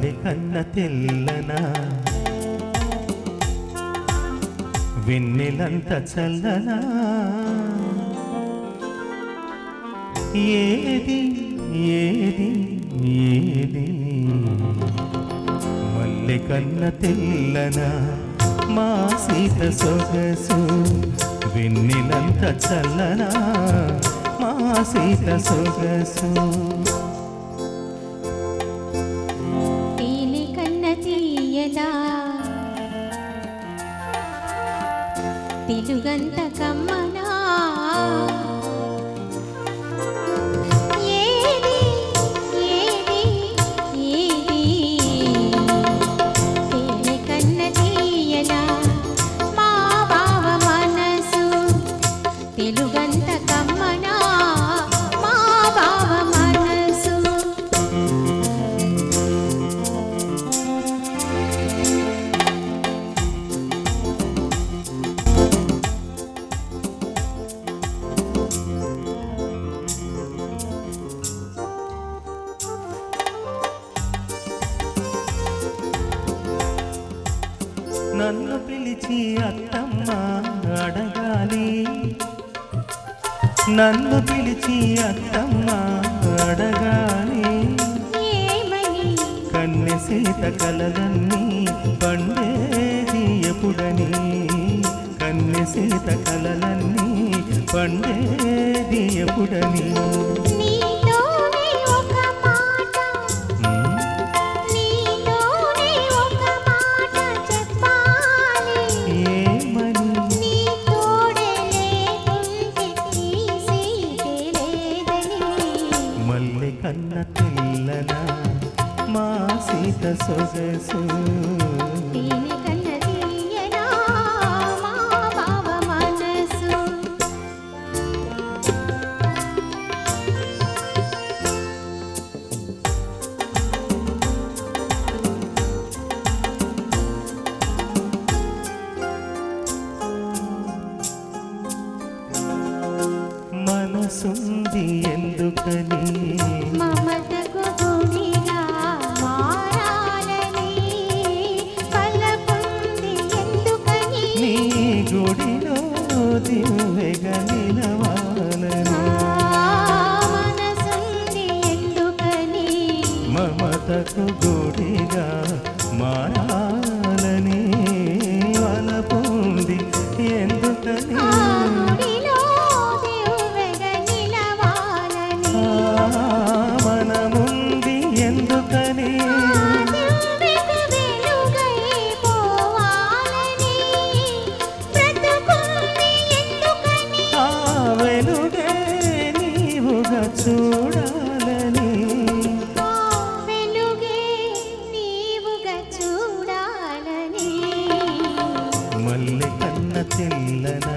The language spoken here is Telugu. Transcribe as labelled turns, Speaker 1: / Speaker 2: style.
Speaker 1: మల్లె కన్న తెల్లనా వెన్నెలంత చల్లనా ఏది ఏది ఏది మల్లె కన్న తెల్లనా మా సీత సొగసు వెన్నెలంత చల్లనా మా సీత సొగసు
Speaker 2: తేనె కన్న తీయనా తెలుగంత కమ్మనా ఏది ఏది ఏది తేనె కన్న తీయనా మా బావ మనసు తెలుగంత కమ్మనా మా బావ మనసు
Speaker 1: నన్ను పిలిచి అత్తమ్మ అడగాలి నన్ను పిలిచి అత్తమ్మ అడగాలి
Speaker 2: ఏమని
Speaker 1: కన్నె సీత కలలన్నీ పండేది ఎప్పుడని కన్నె సీత కలలన్నీ పండేది ఎప్పుడని
Speaker 2: నీతోనే ఒక మాట నీతోనే ఒక మాట చెప్పాలి
Speaker 1: ఏమని
Speaker 2: నీ తోడే లేకుంటే ఈ సీటే లేదని
Speaker 1: మల్లె కన్న తెల్లనా మా సీత సొగసు
Speaker 2: తేనె కన్న తీయనా మా బావ మనసు
Speaker 1: మనసుంది ఎందుకని
Speaker 2: మమతకు గుడిగా మారాలని పలపుంది ఎందుకని
Speaker 1: నీ గుడిలో దివ్వెగా నిలవాలని
Speaker 2: మనసుంది ఎందుకని
Speaker 1: మమతకు గుడిగా మారాలని వలపుంది ఎందుకని
Speaker 2: గుడిలో దివ్వెగ నిలవాలని
Speaker 1: మనముంది ఎందుకని
Speaker 2: దివ్వెకు వెలుగై పోవాలని బ్రతుకుంది ఎందుకని
Speaker 1: ఆ వెలుగే నీవుగా చూడాలని
Speaker 2: ఆ వెలుగే నీవుగా చూడాలని
Speaker 1: మల్లె కన్న తెల్లనా